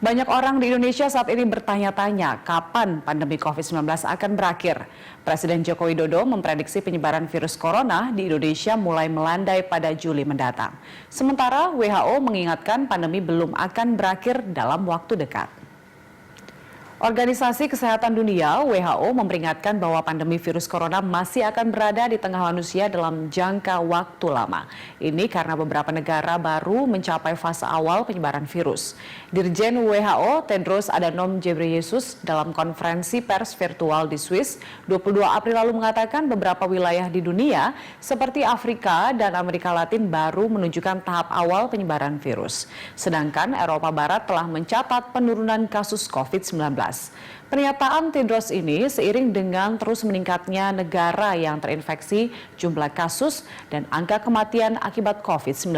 Banyak orang di Indonesia saat ini bertanya-tanya kapan pandemi COVID-19 akan berakhir. Presiden Joko Widodo memprediksi penyebaran virus corona di Indonesia mulai melandai pada Juli mendatang. Sementara WHO mengingatkan pandemi belum akan berakhir dalam waktu dekat. Organisasi Kesehatan Dunia (WHO) memperingatkan bahwa pandemi virus corona masih akan berada di tengah manusia dalam jangka waktu lama. Ini karena beberapa negara baru mencapai fase awal penyebaran virus. Dirjen WHO Tedros Adhanom Ghebreyesus dalam konferensi pers virtual di Swiss 22 April lalu mengatakan beberapa wilayah di dunia seperti Afrika dan Amerika Latin baru menunjukkan tahap awal penyebaran virus. Sedangkan Eropa Barat telah mencatat penurunan kasus COVID-19. Pernyataan Tedros ini seiring dengan terus meningkatnya negara yang terinfeksi, jumlah kasus, dan angka kematian akibat COVID-19.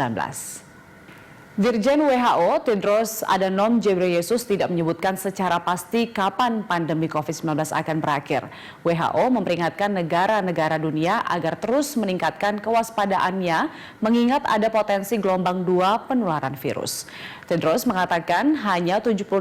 Dirjen WHO Tedros Adhanom Ghebreyesus tidak menyebutkan secara pasti kapan pandemi COVID-19 akan berakhir. WHO memperingatkan negara-negara dunia agar terus meningkatkan kewaspadaannya mengingat ada potensi gelombang 2 penularan virus. Tedros mengatakan hanya 76%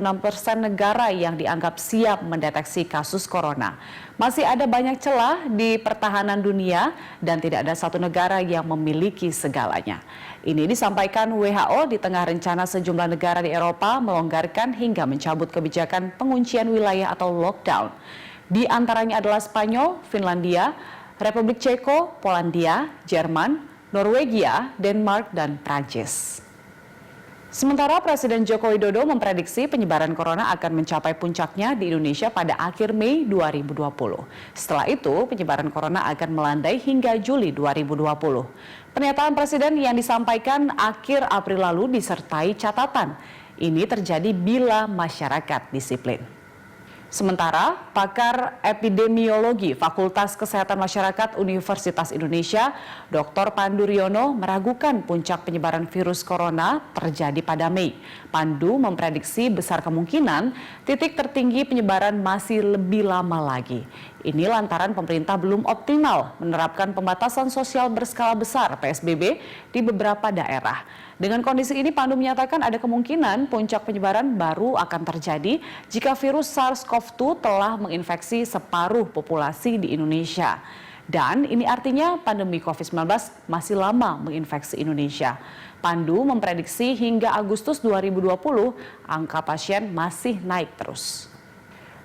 negara yang dianggap siap mendeteksi kasus corona. Masih ada banyak celah di pertahanan dunia dan tidak ada satu negara yang memiliki segalanya. Ini disampaikan WHO di tengah rencana sejumlah negara di Eropa melonggarkan hingga mencabut kebijakan penguncian wilayah atau lockdown. Di antaranya adalah Spanyol, Finlandia, Republik Ceko, Polandia, Jerman, Norwegia, Denmark, dan Prancis. Sementara Presiden Joko Widodo memprediksi penyebaran corona akan mencapai puncaknya di Indonesia pada akhir Mei 2020. Setelah itu, penyebaran corona akan melandai hingga Juli 2020. Pernyataan Presiden yang disampaikan akhir April lalu disertai catatan. Ini terjadi bila masyarakat disiplin. Sementara, pakar epidemiologi Fakultas Kesehatan Masyarakat Universitas Indonesia, Dr. Pandu Riono meragukan puncak penyebaran virus corona terjadi pada Mei. Pandu memprediksi besar kemungkinan titik tertinggi penyebaran masih lebih lama lagi. Ini lantaran pemerintah belum optimal menerapkan pembatasan sosial berskala besar (PSBB) di beberapa daerah. Dengan kondisi ini, Pandu menyatakan ada kemungkinan puncak penyebaran baru akan terjadi jika virus SARS-CoV-2 telah menginfeksi separuh populasi di Indonesia. Dan ini artinya pandemi COVID-19 masih lama menginfeksi Indonesia. Pandu memprediksi hingga Agustus 2020, angka pasien masih naik terus.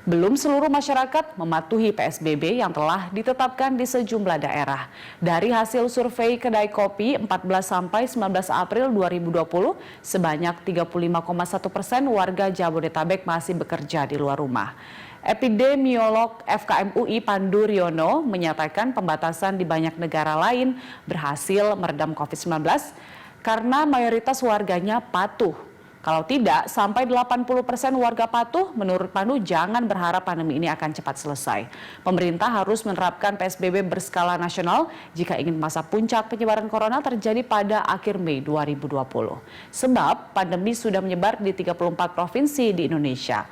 Belum seluruh masyarakat mematuhi PSBB yang telah ditetapkan di sejumlah daerah. Dari hasil survei Kedai Kopi 14 sampai 19 April 2020, sebanyak 35,1% warga Jabodetabek masih bekerja di luar rumah. Epidemiolog FKM UI Pandu Riono menyatakan pembatasan di banyak negara lain berhasil meredam COVID-19 karena mayoritas warganya patuh. Kalau tidak, sampai 80% warga patuh, menurut Pandu jangan berharap pandemi ini akan cepat selesai. Pemerintah harus menerapkan PSBB berskala nasional jika ingin masa puncak penyebaran corona terjadi pada akhir Mei 2020. Sebab pandemi sudah menyebar di 34 provinsi di Indonesia.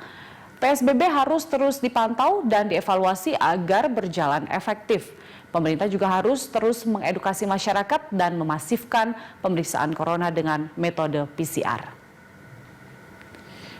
PSBB harus terus dipantau dan dievaluasi agar berjalan efektif. Pemerintah juga harus terus mengedukasi masyarakat dan memasifkan pemeriksaan corona dengan metode PCR.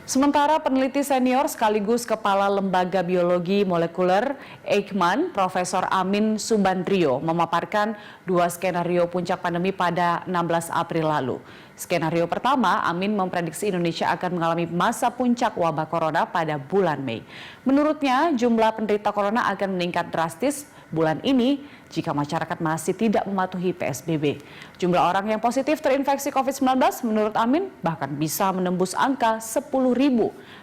Sementara peneliti senior sekaligus Kepala Lembaga Biologi Molekuler Eijkman, Profesor Amin Subandrio, memaparkan 2 skenario puncak pandemi pada 16 April lalu. Skenario pertama, Amin memprediksi Indonesia akan mengalami masa puncak wabah corona pada bulan Mei. Menurutnya, jumlah penderita corona akan meningkat drastis bulan ini jika masyarakat masih tidak mematuhi PSBB. Jumlah orang yang positif terinfeksi COVID-19 menurut Amin bahkan bisa menembus angka 10.000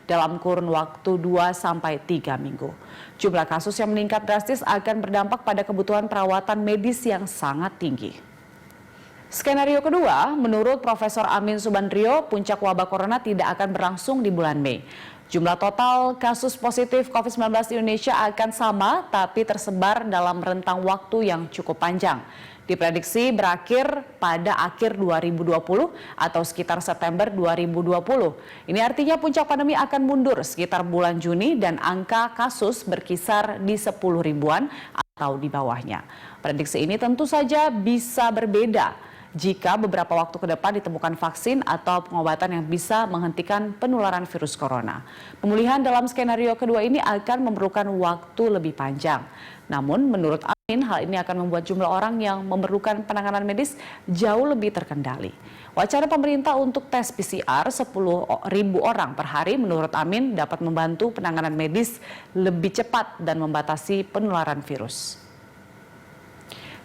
dalam kurun waktu 2-3 minggu. Jumlah kasus yang meningkat drastis akan berdampak pada kebutuhan perawatan medis yang sangat tinggi. Skenario kedua, menurut Profesor Amin Subandrio, puncak wabah corona tidak akan berlangsung di bulan Mei. Jumlah total kasus positif COVID-19 di Indonesia akan sama, tapi tersebar dalam rentang waktu yang cukup panjang. Diprediksi berakhir pada akhir 2020 atau sekitar September 2020. Ini artinya puncak pandemi akan mundur sekitar bulan Juni dan angka kasus berkisar di 10 ribuan atau di bawahnya. Prediksi ini tentu saja bisa berbeda jika beberapa waktu ke depan ditemukan vaksin atau pengobatan yang bisa menghentikan penularan virus corona. Pemulihan dalam skenario kedua ini akan memerlukan waktu lebih panjang. Namun menurut Amin, hal ini akan membuat jumlah orang yang memerlukan penanganan medis jauh lebih terkendali. Wacana pemerintah untuk tes PCR 10.000 orang per hari menurut Amin dapat membantu penanganan medis lebih cepat dan membatasi penularan virus.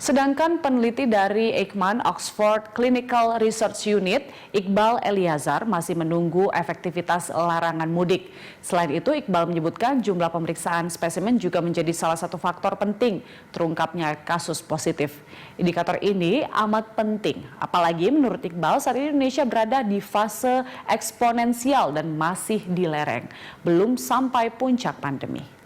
Sedangkan peneliti dari Eijkman Oxford Clinical Research Unit, Iqbal Eliazar, masih menunggu efektivitas larangan mudik. Selain itu, Iqbal menyebutkan jumlah pemeriksaan spesimen juga menjadi salah satu faktor penting terungkapnya kasus positif. Indikator ini amat penting, apalagi menurut Iqbal saat ini Indonesia berada di fase eksponensial dan masih di lereng, belum sampai puncak pandemi.